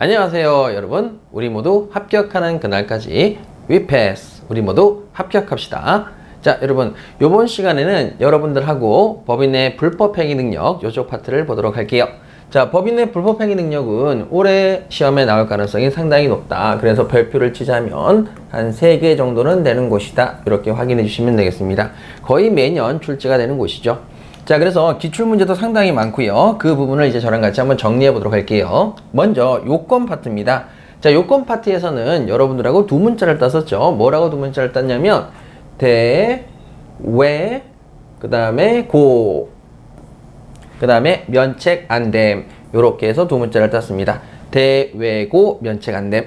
안녕하세요 여러분. 우리 모두 합격하는 그날까지 We pass. 우리 모두 합격합시다. 자 여러분, 이번 시간에는 여러분들하고 법인의 불법행위 능력 요쪽 파트를 보도록 할게요. 자, 법인의 불법행위 능력은 올해 시험에 나올 가능성이 상당히 높다. 그래서 별표를 치자면 한 3개 정도는 되는 곳이다. 이렇게 확인해 주시면 되겠습니다. 거의 매년 출제가 되는 곳이죠. 자, 그래서 기출문제도 상당히 많고요. 그 부분을 이제 저랑 같이 한번 정리해 보도록 할게요. 먼저 요건 파트입니다. 자, 요건 파트에서는 여러분들하고 두 문자를 땄었죠. 뭐라고 두 문자를 땄냐면 대, 왜, 그 다음에 고, 그 다음에 면책 안됨. 요렇게 해서 두 문자를 땄습니다. 대, 왜, 고, 면책 안됨.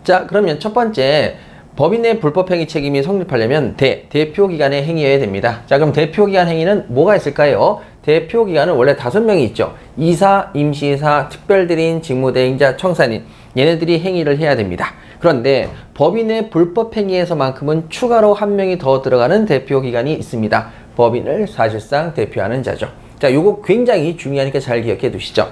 자, 그러면 첫 번째 법인의 불법행위 책임이 성립하려면 대표기관의 행위여야 됩니다. 자, 그럼 대표기관 행위는 뭐가 있을까요? 대표기관은 원래 5명이 있죠. 이사, 임시이사, 특별대리인, 직무대행자, 청산인. 얘네들이 행위를 해야 됩니다. 그런데 법인의 불법행위에서만큼은 추가로 한 명이 더 들어가는 대표기관이 있습니다. 법인을 사실상 대표하는 자죠. 자, 요거 굉장히 중요하니까 잘 기억해 두시죠.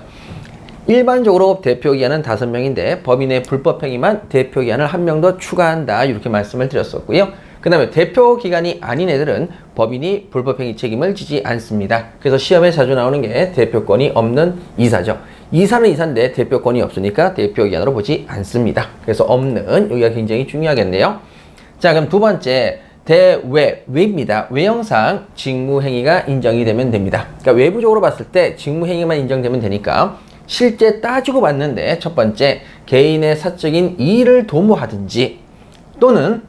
일반적으로 대표기관은 5명인데 법인의 불법행위만 대표기관을 한 명 더 추가한다. 이렇게 말씀을 드렸었고요. 그 다음에 대표기관이 아닌 애들은 법인이 불법행위 책임을 지지 않습니다. 그래서 시험에 자주 나오는 게 대표권이 없는 이사죠. 이사는 이사인데 대표권이 없으니까 대표기관으로 보지 않습니다. 그래서 없는, 여기가 굉장히 중요하겠네요. 자, 그럼 두 번째 외입니다. 외형상 직무행위가 인정이 되면 됩니다. 그러니까 외부적으로 봤을 때 직무행위만 인정되면 되니까 실제 따지고 봤는데 첫 번째, 개인의 사적인 이의를 도모하든지 또는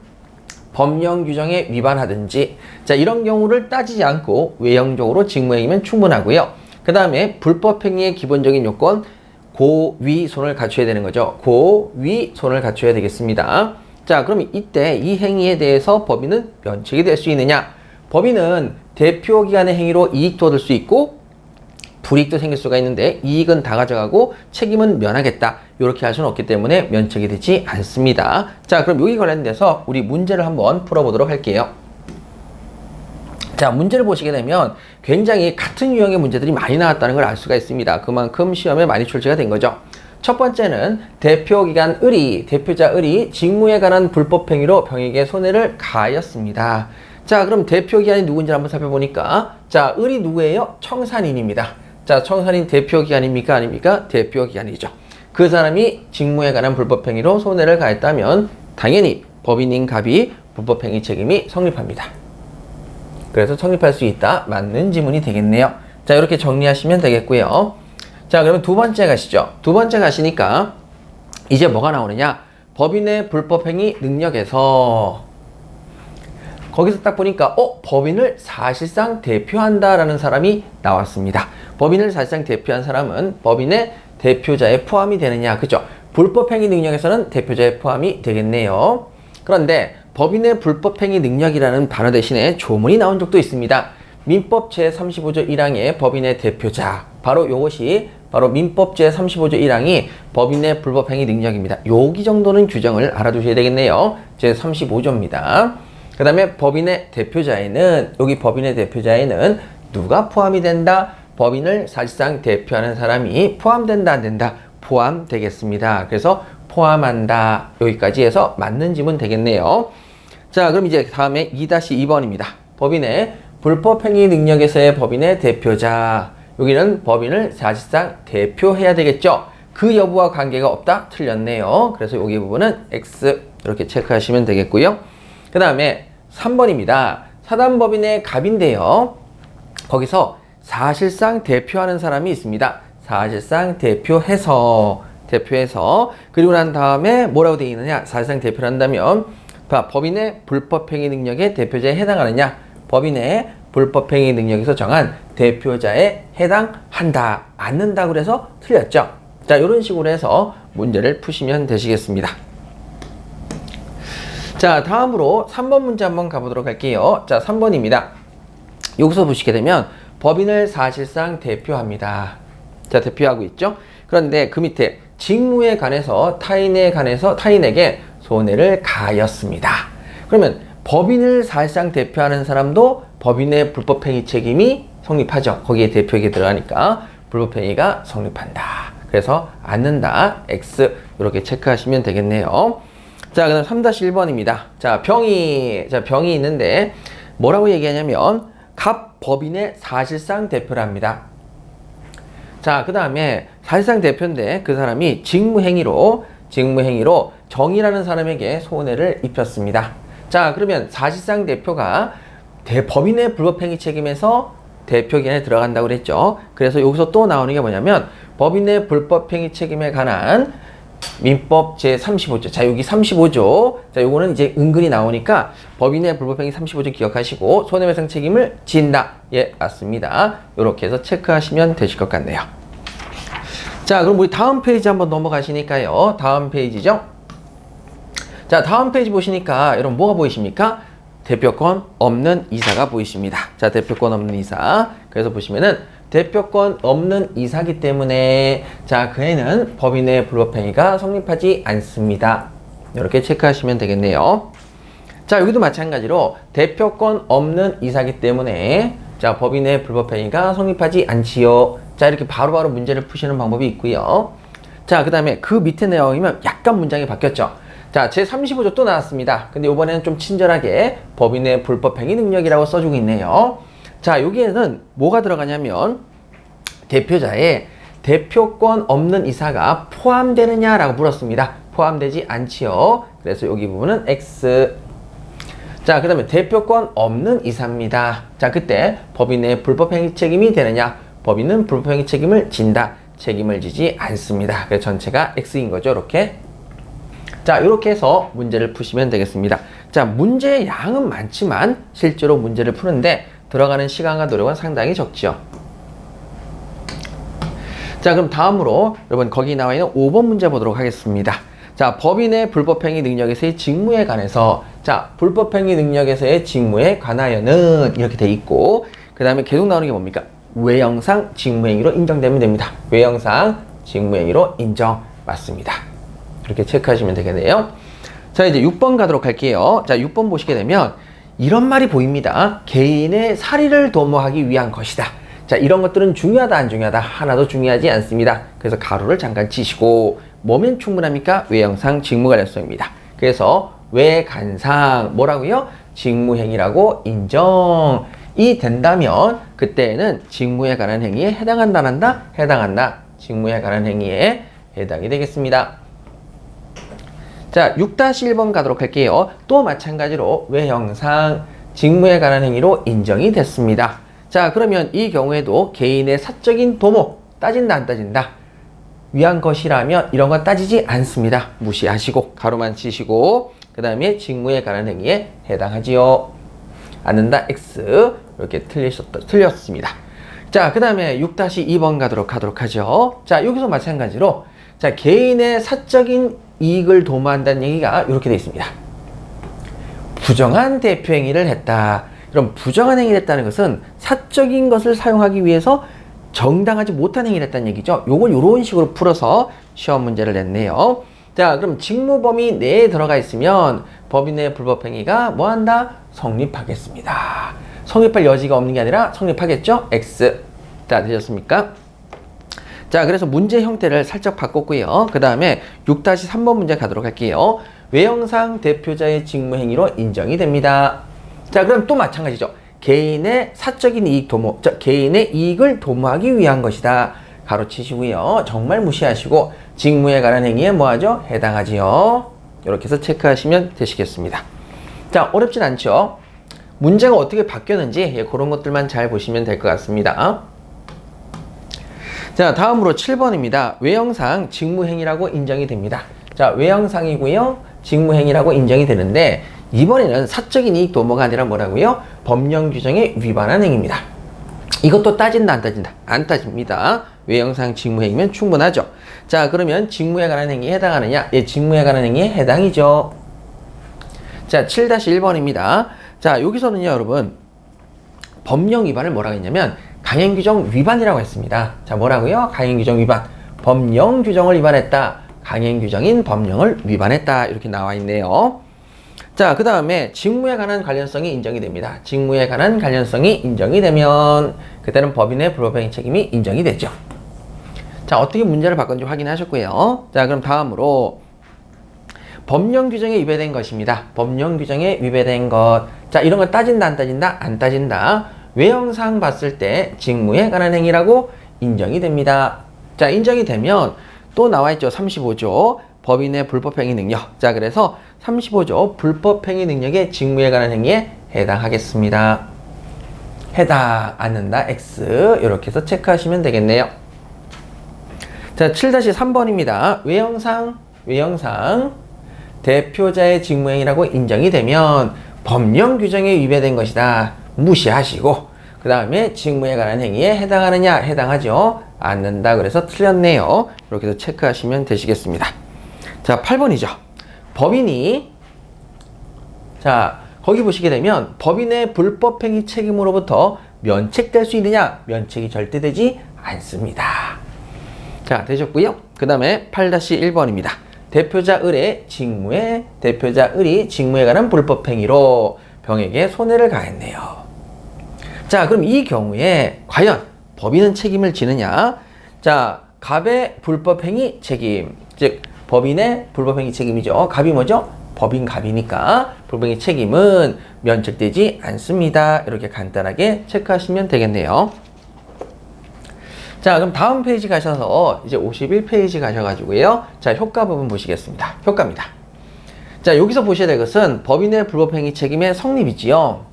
법령 규정에 위반하든지, 자, 이런 경우를 따지지 않고 외형적으로 직무행위면 충분하고요. 그 다음에 불법행위의 기본적인 요건, 고위손을 갖춰야 되는 거죠. 고위손을 갖춰야 되겠습니다. 자, 그럼 이때 이 행위에 대해서 법인은 면책이 될 수 있느냐? 법인은 대표기관의 행위로 이익도 얻을 수 있고 불이익도 생길 수가 있는데 이익은 다 가져가고 책임은 면하겠다. 이렇게 할 수는 없기 때문에 면책이 되지 않습니다. 자, 그럼 여기 관련돼서 우리 문제를 한번 풀어보도록 할게요. 자, 문제를 보시게 되면 굉장히 같은 유형의 문제들이 많이 나왔다는 걸 알 수가 있습니다. 그만큼 시험에 많이 출제가 된 거죠. 첫 번째는 대표기관 을이, 대표자 을이 직무에 관한 불법행위로 병에게 손해를 가하였습니다. 자, 그럼 대표기관이 누군지 한번 살펴보니까, 자, 을이 누구예요? 청산인입니다. 자, 청산인 대표기관입니까? 아닙니까? 대표기관이죠. 그 사람이 직무에 관한 불법행위로 손해를 가했다면 당연히 법인인 갑이 불법행위 책임이 성립합니다. 그래서 성립할 수 있다. 맞는 지문이 되겠네요. 자, 이렇게 정리하시면 되겠고요. 자, 그러면 두 번째 가시죠. 두 번째 가시니까 이제 뭐가 나오느냐? 법인의 불법행위 능력에서 거기서 딱 보니까 법인을 사실상 대표한다라는 사람이 나왔습니다. 법인을 사실상 대표한 사람은 법인의 대표자에 포함이 되느냐? 그죠? 불법행위 능력에서는 대표자에 포함이 되겠네요. 그런데 법인의 불법행위 능력이라는 단어 대신에 조문이 나온 적도 있습니다. 민법 제35조 1항의 법인의 대표자, 바로 이것이 바로 민법 제35조 1항이 법인의 불법행위 능력입니다. 여기 정도는 규정을 알아두셔야 되겠네요. 제35조입니다. 그 다음에 법인의 대표자에는, 여기 법인의 대표자에는 누가 포함이 된다? 법인을 사실상 대표하는 사람이 포함된다, 안 된다? 포함되겠습니다. 그래서 포함한다. 여기까지 해서 맞는 지문 되겠네요. 자, 그럼 이제 다음에 2-2번입니다. 법인의 불법행위 능력에서의 법인의 대표자. 여기는 법인을 사실상 대표해야 되겠죠. 그 여부와 관계가 없다? 틀렸네요. 그래서 여기 부분은 X 이렇게 체크하시면 되겠고요. 그 다음에 3번입니다. 사단법인의 갑인데요. 거기서 사실상 대표하는 사람이 있습니다. 사실상 대표해서 그리고 난 다음에 뭐라고 되어 있느냐? 사실상 대표를 한다면 법인의 불법행위 능력의 대표자에 해당하느냐? 법인의 불법행위 능력에서 정한 대표자에 해당한다, 않는다 그래서 틀렸죠. 자, 이런 식으로 해서 문제를 푸시면 되시겠습니다. 자, 다음으로 3번 문제 한번 가보도록 할게요. 자, 3번입니다. 여기서 보시게 되면 법인을 사실상 대표합니다. 자, 대표하고 있죠. 그런데 그 밑에 직무에 관해서 타인에게 손해를 가하였습니다. 그러면 법인을 사실상 대표하는 사람도 법인의 불법행위 책임이 성립하죠. 거기에 대표에게 들어가니까 불법행위가 성립한다. 그래서 앉는다. X. 이렇게 체크하시면 되겠네요. 자, 그 다음 3-1번입니다. 자, 병이 있는데 뭐라고 얘기하냐면 갑 법인의 사실상 대표를 합니다. 자, 그 다음에 사실상 대표인데 그 사람이 직무행위로 정이라는 사람에게 손해를 입혔습니다. 자, 그러면 사실상 대표가 법인의 불법행위 책임에서 대표 기간에 들어간다고 그랬죠. 그래서 여기서 또 나오는 게 뭐냐면 법인의 불법행위 책임에 관한 민법 제35조. 자, 여기 35조. 자, 요거는 이제 은근히 나오니까 법인의 불법행위 35조 기억하시고 손해배상 책임을 진다. 예, 맞습니다. 요렇게 해서 체크하시면 되실 것 같네요. 자, 그럼 우리 다음 페이지 한번 넘어가시니까요. 다음 페이지죠. 자, 다음 페이지 보시니까 여러분 뭐가 보이십니까? 대표권 없는 이사가 보이십니다. 자, 대표권 없는 이사. 그래서 보시면은 대표권 없는 이사기 때문에 자, 그 애는 법인의 불법행위가 성립하지 않습니다. 이렇게 체크하시면 되겠네요. 자, 여기도 마찬가지로 대표권 없는 이사기 때문에 자, 법인의 불법행위가 성립하지 않지요. 자, 이렇게 바로바로 문제를 푸시는 방법이 있고요. 자, 그 다음에 그 밑에 내용이면 약간 문장이 바뀌었죠. 자, 제35조 또 나왔습니다. 근데 이번에는 좀 친절하게 법인의 불법행위 능력이라고 써주고 있네요. 자, 여기에는 뭐가 들어가냐면 대표자에 대표권 없는 이사가 포함되느냐라고 물었습니다. 포함되지 않지요. 그래서 여기 부분은 X. 자, 그 다음에 대표권 없는 이사입니다. 자, 그때 법인의 불법행위 책임이 되느냐? 법인은 불법행위 책임을 진다. 책임을 지지 않습니다. 그래서 전체가 X인 거죠. 이렇게. 자, 이렇게 해서 문제를 푸시면 되겠습니다. 자, 문제의 양은 많지만 실제로 문제를 푸는데 들어가는 시간과 노력은 상당히 적죠. 자, 그럼 다음으로 여러분 거기 나와 있는 5번 문제 보도록 하겠습니다. 자, 법인의 불법행위 능력에서의 직무에 관해서 자, 불법행위 능력에서의 직무에 관하여는 이렇게 돼 있고 그 다음에 계속 나오는 게 뭡니까? 외형상 직무행위로 인정되면 됩니다. 외형상 직무행위로 인정. 맞습니다. 이렇게 체크하시면 되겠네요. 자, 이제 6번 가도록 할게요. 자, 6번 보시게 되면 이런 말이 보입니다. 개인의 사리를 도모하기 위한 것이다. 자, 이런 것들은 중요하다 안 중요하다? 하나도 중요하지 않습니다. 그래서 가로를 잠깐 치시고 뭐면 충분합니까? 외형상 직무관련성입니다. 그래서 외간상 뭐라고요? 직무행위라고 인정이 된다면 그때는 직무에 관한 행위에 해당한다 안 한다? 해당한다. 직무에 관한 행위에 해당이 되겠습니다. 자, 6-1번 가도록 할게요. 또 마찬가지로 외형상 직무에 관한 행위로 인정이 됐습니다. 자, 그러면 이 경우에도 개인의 사적인 도모 따진다 안 따진다? 위한 것이라면 이런 건 따지지 않습니다. 무시하시고 가로만 치시고 그 다음에 직무에 관한 행위에 해당하지요. 않는다 X. 이렇게 틀렸습니다. 자, 그 다음에 6-2번 가도록 하죠. 자, 여기서 마찬가지로 자, 개인의 사적인 이익을 도모한다는 얘기가 이렇게 되어 있습니다. 부정한 대표 행위를 했다. 그럼 부정한 행위를 했다는 것은 사적인 것을 사용하기 위해서 정당하지 못한 행위를 했다는 얘기죠. 요걸 이런 식으로 풀어서 시험 문제를 냈네요. 자, 그럼 직무범위 내에 들어가 있으면 법인의 불법행위가 뭐한다? 성립하겠습니다. 성립할 여지가 없는 게 아니라 성립하겠죠? X. 자, 되셨습니까? 자, 그래서 문제 형태를 살짝 바꿨고요. 그 다음에 6-3번 문제 가도록 할게요. 외형상 대표자의 직무행위로 인정이 됩니다. 자, 그럼 또 마찬가지죠. 개인의 사적인 이익 도모, 개인의 이익을 도모하기 위한 것이다. 가로치시고요. 정말 무시하시고 직무에 관한 행위에 뭐하죠? 해당하지요. 이렇게 해서 체크하시면 되시겠습니다. 자, 어렵진 않죠? 문제가 어떻게 바뀌었는지 그런 것들만 잘 보시면 될 것 같습니다. 자, 다음으로 7번입니다. 외형상 직무행위라고 인정이 됩니다. 자, 외형상이고요. 직무행위라고 인정이 되는데 이번에는 사적인 이익 도모가 아니라 뭐라고요? 법령 규정에 위반한 행위입니다. 이것도 따진다 안 따진다? 안 따집니다. 외형상 직무행위면 충분하죠. 자, 그러면 직무에 관한 행위에 해당하느냐? 예, 직무에 관한 행위에 해당이죠. 자, 7-1번입니다. 자, 여기서는요, 여러분 법령 위반을 뭐라고 했냐면 강행규정 위반이라고 했습니다. 자, 뭐라고요? 강행규정 위반. 법령 규정을 위반했다. 강행규정인 법령을 위반했다. 이렇게 나와 있네요. 자, 그 다음에 직무에 관한 관련성이 인정이 됩니다. 직무에 관한 관련성이 인정이 되면 그때는 법인의 불법행위 책임이 인정이 되죠. 자, 어떻게 문제를 바꾼지 확인하셨고요. 자, 그럼 다음으로 법령 규정에 위배된 것입니다. 법령 규정에 위배된 것. 자, 이런 거 따진다, 안 따진다? 안 따진다. 외형상 봤을 때 직무에 관한 행위라고 인정이 됩니다. 자, 인정이 되면 또 나와 있죠. 35조 법인의 불법행위 능력. 자, 그래서 35조 불법행위 능력의 직무에 관한 행위에 해당하겠습니다. 해당 않는다 X 이렇게 해서 체크하시면 되겠네요. 자, 7-3번입니다. 외형상 대표자의 직무행위라고 인정이 되면 법령 규정에 위배된 것이다. 무시하시고 그 다음에 직무에 관한 행위에 해당하느냐? 해당하죠. 않는다. 그래서 틀렸네요. 이렇게 해서 체크하시면 되시겠습니다. 자, 8번이죠. 법인이 자, 거기 보시게 되면 법인의 불법행위 책임으로부터 면책될 수 있느냐? 면책이 절대 되지 않습니다. 자, 되셨고요. 그 다음에 8-1번입니다. 대표자 을이 직무에 관한 불법행위로 병에게 손해를 가했네요. 자, 그럼 이 경우에 과연 법인은 책임을 지느냐? 자, 갑의 불법행위 책임, 즉 법인의 불법행위 책임이죠. 갑이 뭐죠? 법인 갑이니까 불법행위 책임은 면책되지 않습니다. 이렇게 간단하게 체크하시면 되겠네요. 자, 그럼 다음 페이지 가셔서 이제 51페이지 가셔가지고요. 자, 효과 부분 보시겠습니다. 효과입니다. 자, 여기서 보셔야 될 것은 법인의 불법행위 책임의 성립이지요.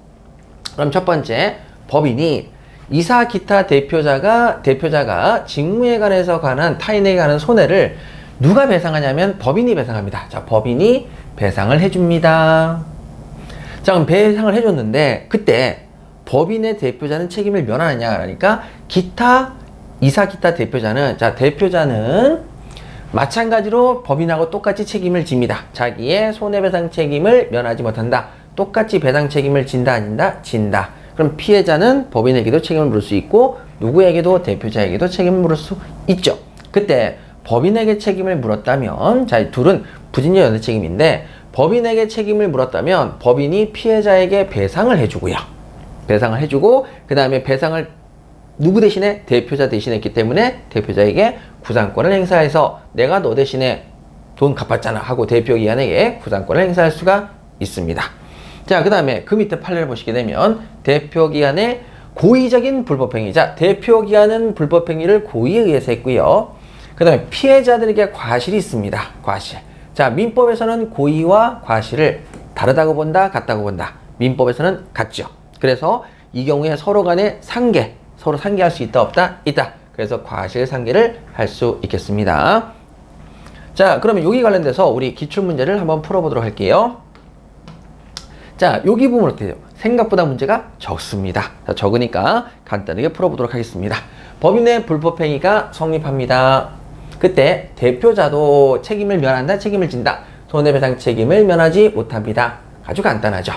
그럼 첫 번째, 법인이 이사 기타 대표자가 직무에 관한 타인에게 관한 손해를 누가 배상하냐면 법인이 배상합니다. 자, 법인이 배상을 해줍니다. 자, 그럼 배상을 해줬는데 그때 법인의 대표자는 책임을 면하느냐 그러니까 이사 기타 대표자는 대표자는 마찬가지로 법인하고 똑같이 책임을 집니다. 자기의 손해배상 책임을 면하지 못한다. 똑같이 배상 책임을 진다, 아닌다? 진다. 그럼 피해자는 법인에게도 책임을 물을 수 있고 누구에게도 대표자에게도 책임을 물을 수 있죠. 그때 법인에게 책임을 물었다면 자, 둘은 부진녀 연대 책임인데 법인에게 책임을 물었다면 법인이 피해자에게 배상을 해주고요. 배상을 해주고 그 다음에 배상을 누구 대신에? 대표자 대신에 했기 때문에 대표자에게 구상권을 행사해서 내가 너 대신에 돈 갚았잖아 하고 대표기관에게 구상권을 행사할 수가 있습니다. 자, 그 다음에 그 밑에 판례를 보시게 되면 대표기관의 고의적인 불법행위. 자, 대표기관은 불법행위를 고의에 의해서 했고요. 그 다음에 피해자들에게 과실이 있습니다. 과실. 자, 민법에서는 고의와 과실을 다르다고 본다, 같다고 본다. 민법에서는 같죠. 그래서 이 경우에 서로 간에 서로 상계할 수 있다, 없다? 있다. 그래서 과실상계를 할 수 있겠습니다. 자, 그러면 여기 관련돼서 우리 기출문제를 한번 풀어보도록 할게요. 자, 여기 부분 어떻게 돼요? 생각보다 문제가 적습니다. 자, 적으니까 간단하게 풀어보도록 하겠습니다. 법인의 불법행위가 성립합니다. 그때 대표자도 책임을 면한다, 책임을 진다. 손해배상 책임을 면하지 못합니다. 아주 간단하죠.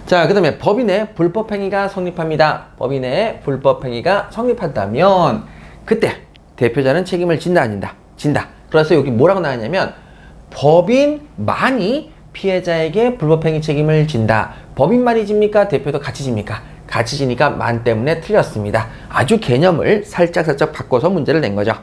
자, 그 다음에 법인의 불법행위가 성립합니다. 법인의 불법행위가 성립한다면 그때 대표자는 책임을 진다, 안 진다? 진다. 그래서 여기 뭐라고 나왔냐면 법인만이 피해자에게 불법행위 책임을 진다. 법인만이 집니까? 대표도 같이 집니까? 같이 지니까 만 때문에 틀렸습니다. 아주 개념을 살짝 바꿔서 문제를 낸 거죠.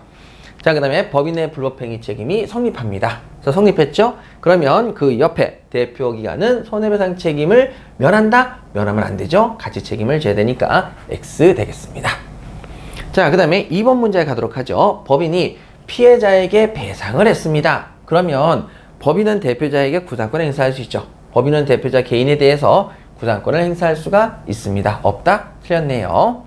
자, 그 다음에 법인의 불법행위 책임이 성립합니다. 그래서 성립했죠? 그러면 그 옆에 대표기관은 손해배상 책임을 면한다? 면하면 안 되죠? 같이 책임을 져야 되니까 X 되겠습니다. 자, 그 다음에 2번 문제에 가도록 하죠. 법인이 피해자에게 배상을 했습니다. 그러면 법인은 대표자에게 구상권을 행사할 수 있죠. 법인은 대표자 개인에 대해서 구상권을 행사할 수가 있습니다. 없다? 틀렸네요.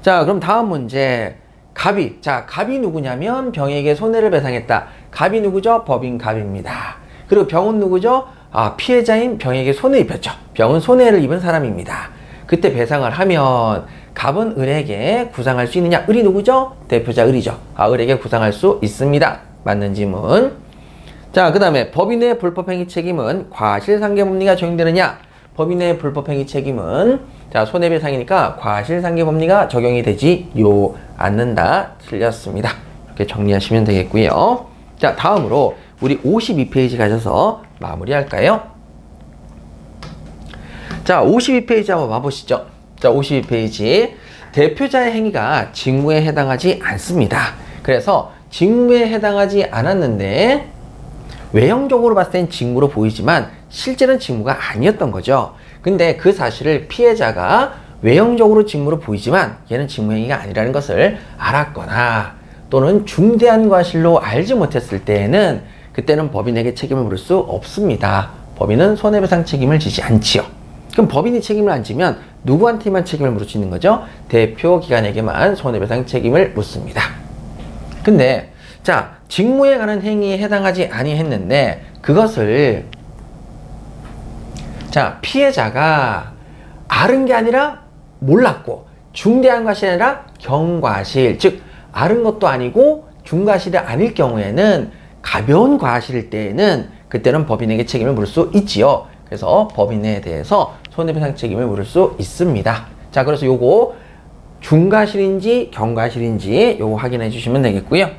자, 그럼 다음 문제. 갑이 누구냐면 병에게 손해를 배상했다. 갑이 누구죠? 법인 갑입니다. 그리고 병은 누구죠? 피해자인 병에게 손해 입혔죠. 병은 손해를 입은 사람입니다. 그때 배상을 하면 갑은 을에게 구상할 수 있느냐? 을이 누구죠? 대표자 을이죠. 을에게 구상할 수 있습니다. 맞는 지문. 자, 그 다음에 법인의 불법행위 책임은 과실상계법리가 적용되느냐? 법인의 불법행위 책임은 자, 손해배상이니까 과실상계법리가 적용이 되지요. 않는다. 틀렸습니다. 이렇게 정리하시면 되겠고요. 자, 다음으로 우리 52페이지 가셔서 마무리할까요? 자, 52페이지 한번 봐보시죠. 자, 52페이지. 대표자의 행위가 직무에 해당하지 않습니다. 그래서 직무에 해당하지 않았는데 외형적으로 봤을 땐 직무로 보이지만 실제는 직무가 아니었던 거죠. 근데 그 사실을 피해자가 외형적으로 직무로 보이지만 얘는 직무행위가 아니라는 것을 알았거나 또는 중대한 과실로 알지 못했을 때에는 그때는 법인에게 책임을 물을 수 없습니다. 법인은 손해배상 책임을 지지 않지요. 그럼 법인이 책임을 안 지면 누구한테만 책임을 물을 수 있는 거죠? 대표 기관에게만 손해배상 책임을 묻습니다. 근데 자, 직무에 관한 행위에 해당하지 아니했는데 그것을 자, 피해자가 앓은 게 아니라 몰랐고 중대한 과실이 아니라 경과실, 즉 앓은 것도 아니고 중과실이 아닐 경우에는 가벼운 과실일 때에는 그때는 법인에게 책임을 물을 수 있지요. 그래서 법인에 대해서 손해배상 책임을 물을 수 있습니다. 자, 그래서 요거 중과실인지 경과실인지 요거 확인해 주시면 되겠고요.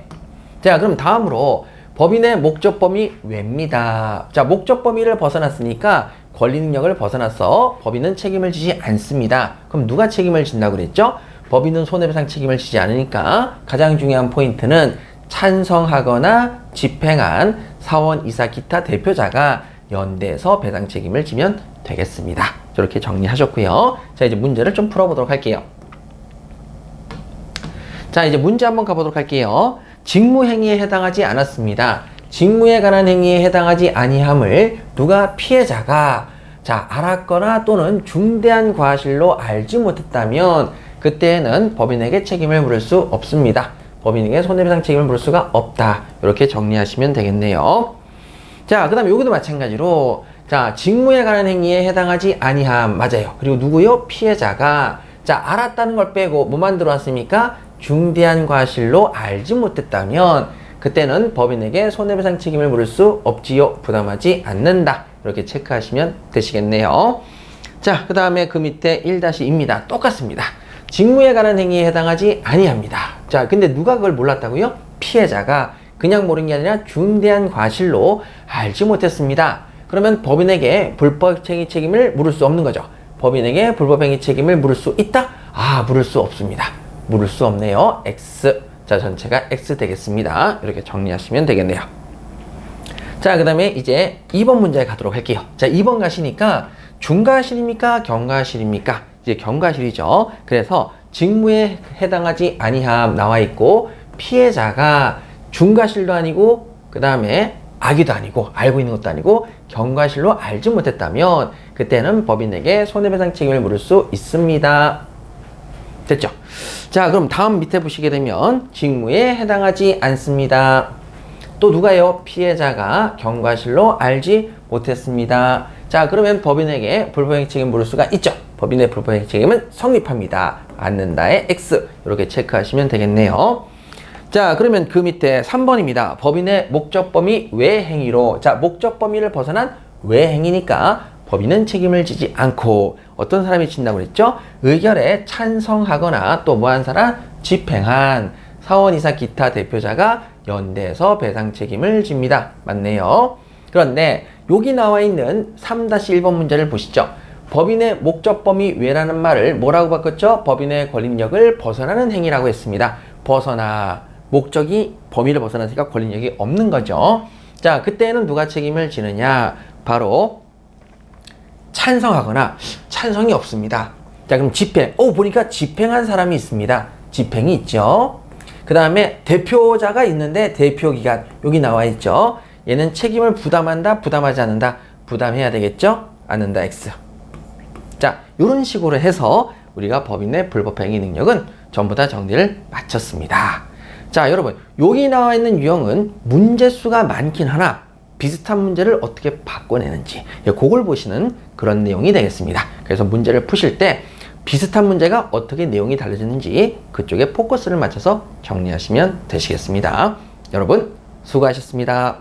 자, 그럼 다음으로 법인의 목적 범위 외입니다. 자, 목적 범위를 벗어났으니까 권리 능력을 벗어나서 법인은 책임을 지지 않습니다. 그럼 누가 책임을 진다고 그랬죠? 법인은 손해배상 책임을 지지 않으니까 가장 중요한 포인트는 찬성하거나 집행한 사원, 이사, 기타 대표자가 연대해서 배상 책임을 지면 되겠습니다. 이렇게 정리하셨고요. 자, 이제 문제를 좀 풀어보도록 할게요. 자, 이제 문제 한번 가보도록 할게요. 직무행위에 해당하지 않았습니다. 직무에 관한 행위에 해당하지 아니함을 누가 피해자가 자, 알았거나 또는 중대한 과실로 알지 못했다면 그때는 법인에게 책임을 물을 수 없습니다. 법인에게 손해배상 책임을 물을 수가 없다. 이렇게 정리하시면 되겠네요. 자, 그 다음에 여기도 마찬가지로 자, 직무에 관한 행위에 해당하지 아니함 맞아요. 그리고 누구요? 피해자가 자, 알았다는 걸 빼고 뭐만 들어왔습니까? 중대한 과실로 알지 못했다면 그때는 법인에게 손해배상 책임을 물을 수 없지요. 부담하지 않는다. 이렇게 체크하시면 되시겠네요. 자, 그 다음에 그 밑에 1-2입니다. 똑같습니다. 직무에 관한 행위에 해당하지 아니합니다. 자, 근데 누가 그걸 몰랐다고요? 피해자가 그냥 모른 게 아니라 중대한 과실로 알지 못했습니다. 그러면 법인에게 불법행위 책임을 물을 수 없는 거죠. 법인에게 불법행위 책임을 물을 수 있다? 아, 물을 수 없습니다. 물을 수 없네요. X. 자, 전체가 X 되겠습니다. 이렇게 정리하시면 되겠네요. 자, 그 다음에 이제 2번 문제 가도록 할게요. 자, 2번 가시니까 중과실입니까? 경과실입니까? 이제 경과실이죠. 그래서 직무에 해당하지 아니함 나와 있고 피해자가 중과실도 아니고 그 다음에 악의도 아니고 알고 있는 것도 아니고 경과실로 알지 못했다면 그때는 법인에게 손해배상 책임을 물을 수 있습니다. 됐죠? 자, 그럼 다음 밑에 보시게 되면 직무에 해당하지 않습니다. 또 누가요? 피해자가 경과실로 알지 못했습니다. 자, 그러면 법인에게 불법행위 책임 물을 수가 있죠. 법인의 불법행위 책임은 성립합니다. 않는다의 X 이렇게 체크하시면 되겠네요. 자, 그러면 그 밑에 3번입니다. 법인의 목적 범위 외 행위로 자, 목적 범위를 벗어난 외 행위니까 법인은 책임을 지지 않고 어떤 사람이 진다고 그랬죠? 의결에 찬성하거나 또 뭐한 사람? 집행한 사원, 이사, 기타 대표자가 연대해서 배상 책임을 집니다. 맞네요. 그런데 여기 나와 있는 3-1번 문제를 보시죠. 법인의 목적 범위 외라는 말을 뭐라고 바꿨죠? 법인의 권리력을 벗어나는 행위라고 했습니다. 벗어나. 목적이 범위를 벗어나니까 권리력이 없는 거죠. 자, 그때는 누가 책임을 지느냐? 바로 찬성하거나 찬성이 없습니다. 자, 그럼 집행. 보니까 집행한 사람이 있습니다. 집행이 있죠. 그 다음에 대표자가 있는데 대표기관 여기 나와 있죠. 얘는 책임을 부담한다, 부담하지 않는다. 부담해야 되겠죠? 않는다, X. 자, 이런 식으로 해서 우리가 법인의 불법행위 능력은 전부 다 정리를 마쳤습니다. 자, 여러분, 여기 나와 있는 유형은 문제수가 많긴 하나 비슷한 문제를 어떻게 바꿔내는지 그걸 보시는 그런 내용이 되겠습니다. 그래서 문제를 푸실 때 비슷한 문제가 어떻게 내용이 달라지는지 그쪽에 포커스를 맞춰서 정리하시면 되시겠습니다. 여러분, 수고하셨습니다.